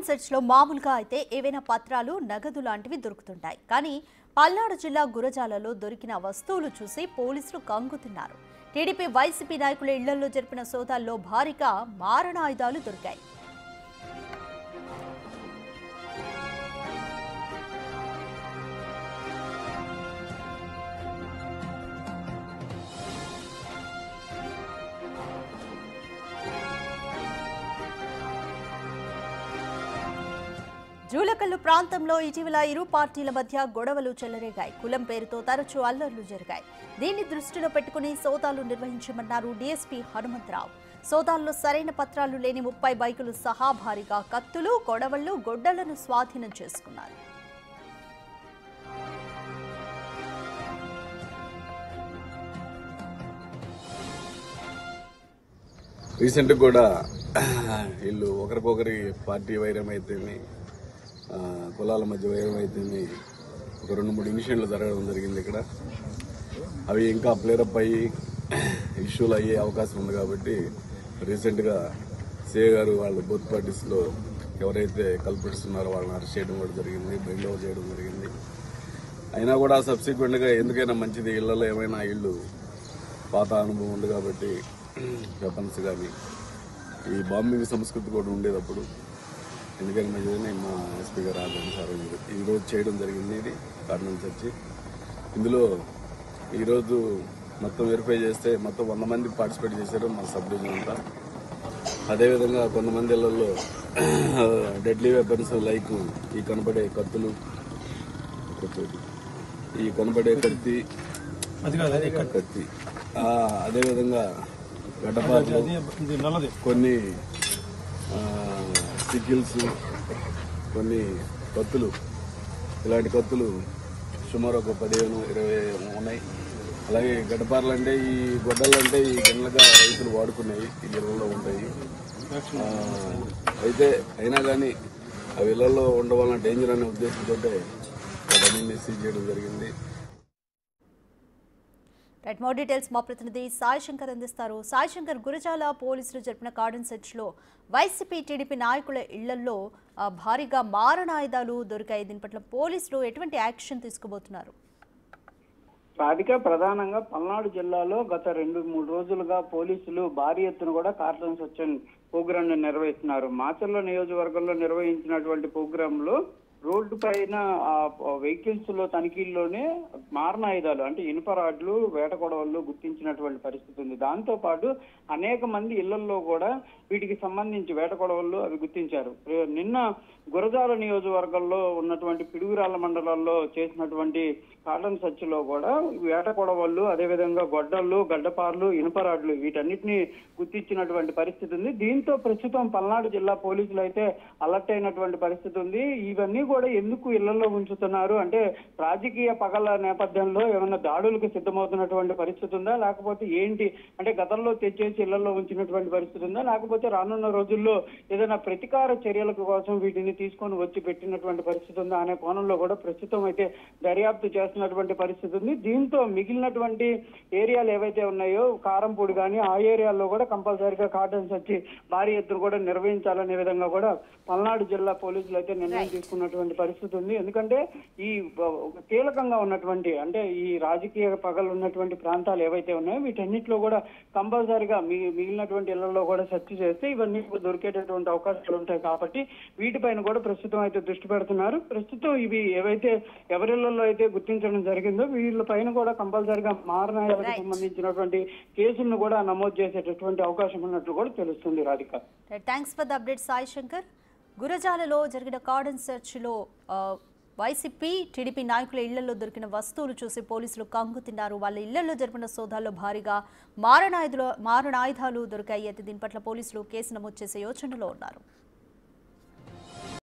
Cordon search లో మామూలుగా అయితే ఏవైనా పత్రాలు నగదు లాంటివి దొరుకుతుంటాయి. కానీ పల్నాడు జిల్లా గురజాలలో దొరికిన వస్తువులు చూసి పోలీసులు కంగుతిన్నారు. టీడీపీ వైసీపీ నాయకుల ఇళ్లలో జరిపిన సోదాల్లో భారీగా మారణాయుధాలు దొరికాయి. జూలకల్లు ప్రాంతంలో ఇటీవల ఇరు పార్టీల మధ్య గొడవలు చెలరేగాయి. కులం పేరుతో తరచూ అల్లర్లు జరిగాయి. దీన్ని దృష్టిలో పెట్టుకుని సోదాలు నిర్వహించమన్నారు డీఎస్పీ హనుమంతరావు. సోదాల్లో సరైన పత్రాలు లేని 30 బైకులు సహా భారీగా కత్తులు, గొడవళ్లు, గొడ్డలను స్వాధీనం చేసుకున్నారు. రీసెంట్ కూడా వీళ్ళు ఒకరికొకరి పార్టీ వైరం అయితేనే, కులాల మధ్య వైరం అయితేనే ఒక 2-3 ఇన్సిడెంట్లు జరగడం జరిగింది. ఇక్కడ అవి ఇంకా ప్లేరప్ అయ్యి ఇష్యూలు అయ్యే అవకాశం ఉంది. కాబట్టి రీసెంట్గా సిఏ గారు వాళ్ళు బోత్ పార్టీస్లో ఎవరైతే కల్పిట్స్ ఉన్నారో వాళ్ళని అరెస్ట్ చేయడం కూడా జరిగింది, బైండ్ ఓవర్ చేయడం జరిగింది. అయినా కూడా సబ్సిక్వెంట్గా ఎందుకైనా మంచిది, ఇళ్లలో ఏమైనా ఇళ్ళు పాత అనుభవం ఉంది కాబట్టి వెపన్స్ కానీ ఈ బాంబింగ్ సంస్కృతి కూడా ఉండేటప్పుడు ఎందుకని మంచిదని మా ఎస్పీ గారు ఆదేశం సార్ ఈరోజు చేయడం జరిగింది. ఇది కార్డన్ సెర్చ్. ఇందులో ఈరోజు మొత్తం వెరిఫై చేస్తే మొత్తం 100 మంది పార్టిసిపేట్ చేశారు మా సబ్ డివిజన్ అంతా. అదేవిధంగా కొంతమంది ఇళ్లలో డెడ్లీ వెపన్స్ లైక్ ఈ కనబడే కత్తులు, ఈ కనబడే కత్తి, అదేవిధంగా గడ్డపాట్లు, కొన్ని సిగిల్స్, కొన్ని కత్తులు, ఇలాంటి కత్తులు సుమారు ఒక 15-20 ఉన్నాయి. అలాగే గడ్డపార్లు అంటే ఈ గొడ్డలు అంటే ఈ గిన్నెలుగా రైతులు వాడుకున్నాయి, ఈ గిన్నెల్లో ఉంటాయి. అయితే అయినా కానీ అవి ఇళ్లలో ఉండవలన డేంజర్ అనే ఉద్దేశంతో అవన్నీ సీజ్ చేయడం జరిగింది. రైట్, మోర్ డీటెయిల్స్ మా ప్రతినిధి సాయి శంకర్ అందిస్తారు. సాయి శంకర్, గురజాల పోలీసులు జరిపిన కార్డన్ సెర్చ్ లో వైసీపీ టీడీపీ నాయకుల ఇళ్లలో భారీగా మారణాయుధాలు దొరికాయి. దీని పట్ల పోలీసులు ఎటువంటి యాక్షన్ తీసుకోబోతున్నారు? రాధిక, ప్రధానంగా పల్నాడు జిల్లాలో గత 2-3 రోజులుగా పోలీసులు భారీ ఎత్తున కూడా కార్డన్ సెర్చ్ ప్రోగ్రామ్ నిర్వహిస్తున్నారు. మాచర్ల నియోజకవర్గంలో నిర్వహించినటువంటి ప్రోగ్రామ్ లో రోడ్డు పైన వెహికల్స్ లో తనిఖీల్లోనే మారణాయుధాలు అంటే ఇనుప రాడ్లు, వేట కొడవళ్ళు గుర్తించినటువంటి పరిస్థితి ఉంది. దాంతో పాటు అనేక మంది ఇళ్లలో కూడా వీటికి సంబంధించి వేట కొడవళ్ళు అవి గుర్తించారు. నిన్న గురజాల నియోజకవర్గంలో ఉన్నటువంటి పిడుగురాళ్ల మండలాల్లో చేసినటువంటి కార్డన్ సెర్చ్ లో కూడా వేట కొడవళ్ళు, అదేవిధంగా గొడ్డళ్ళు, గడ్డపార్లు, ఇనుపరాడ్లు వీటన్నిటిని గుర్తించినటువంటి పరిస్థితి ఉంది. దీంతో ప్రస్తుతం పల్నాడు జిల్లా పోలీసులు అయితే అలర్ట్ అయినటువంటి పరిస్థితి ఉంది. ఇవన్నీ కూడా ఎందుకు ఇళ్లలో ఉంచుతున్నారు అంటే రాజకీయ పగల నేపథ్యంలో ఏమైనా దాడులకు సిద్ధమవుతున్నటువంటి పరిస్థితి ఉందా, లేకపోతే ఏంటి అంటే గతంలో తెచ్చేసి ఇళ్లలో ఉంచినటువంటి పరిస్థితి ఉందా, లేకపోతే రానున్న రోజుల్లో ఏదైనా ప్రతీకార చర్యల కోసం వీటిని తీసుకొని వచ్చి పెట్టినటువంటి పరిస్థితి ఉందా అనే కోణంలో కూడా ప్రస్తుతం అయితే దర్యాప్తు చేస్తున్నటువంటి పరిస్థితి ఉంది. దీంతో మిగిలినటువంటి ఏరియాలు ఏవైతే ఉన్నాయో కారంపూడి కానీ ఆ ఏరియాల్లో కూడా కంపల్సరీగా కార్డన్ సెర్చ్ భారీ ఎత్తున కూడా నిర్వహించాలనే విధంగా కూడా పల్నాడు జిల్లా పోలీసులు అయితే నిర్ణయం తీసుకున్నటువంటి పరిస్థితి ఉంది. ఎందుకంటే ఈ కీలకంగా ఉన్నటువంటి అంటే ఈ రాజకీయ పగలు ఉన్నటువంటి ప్రాంతాలు ఏవైతే ఉన్నాయో వీటన్నిటిలో కూడా కంపల్సరీగా మిగిలినటువంటి ఇళ్లలో కూడా సెర్చ్ చేస్తే ఇవన్నీ దొరికేటటువంటి అవకాశాలు ఉంటాయి. కాబట్టి వీటిపైన కూడా ప్రస్తుతం అయితే దృష్టి పెడుతున్నారు. ప్రస్తుతం ఇవి ఏవైతే ఎవరిళ్లలో అయితే గుర్తించడం జరిగిందో వీళ్ళ పైన కూడా కంపల్సరీగా మారణాయుధాలకు సంబంధించినటువంటి కేసులను కూడా నమోదు చేసేటటువంటి అవకాశం ఉన్నట్లు కూడా తెలుస్తుంది. Radhika, thanks for the update Sai Shankar. గురజాలలో జరిగిన కార్డన్ సెర్చ్ లో వైసీపీ టీడీపీ నాయకుల ఇళ్లలో దొరికిన వస్తువులు చూసి పోలీసులు కంగుతిన్నారు. వాళ్ళ ఇళ్లలో జరిపిన సోదాల్లో భారీగా మారణాయుధాలు దొరికాయి. అయితే దీని పట్ల పోలీసులు కేసు నమోదు చేసే యోచనలో ఉన్నారు.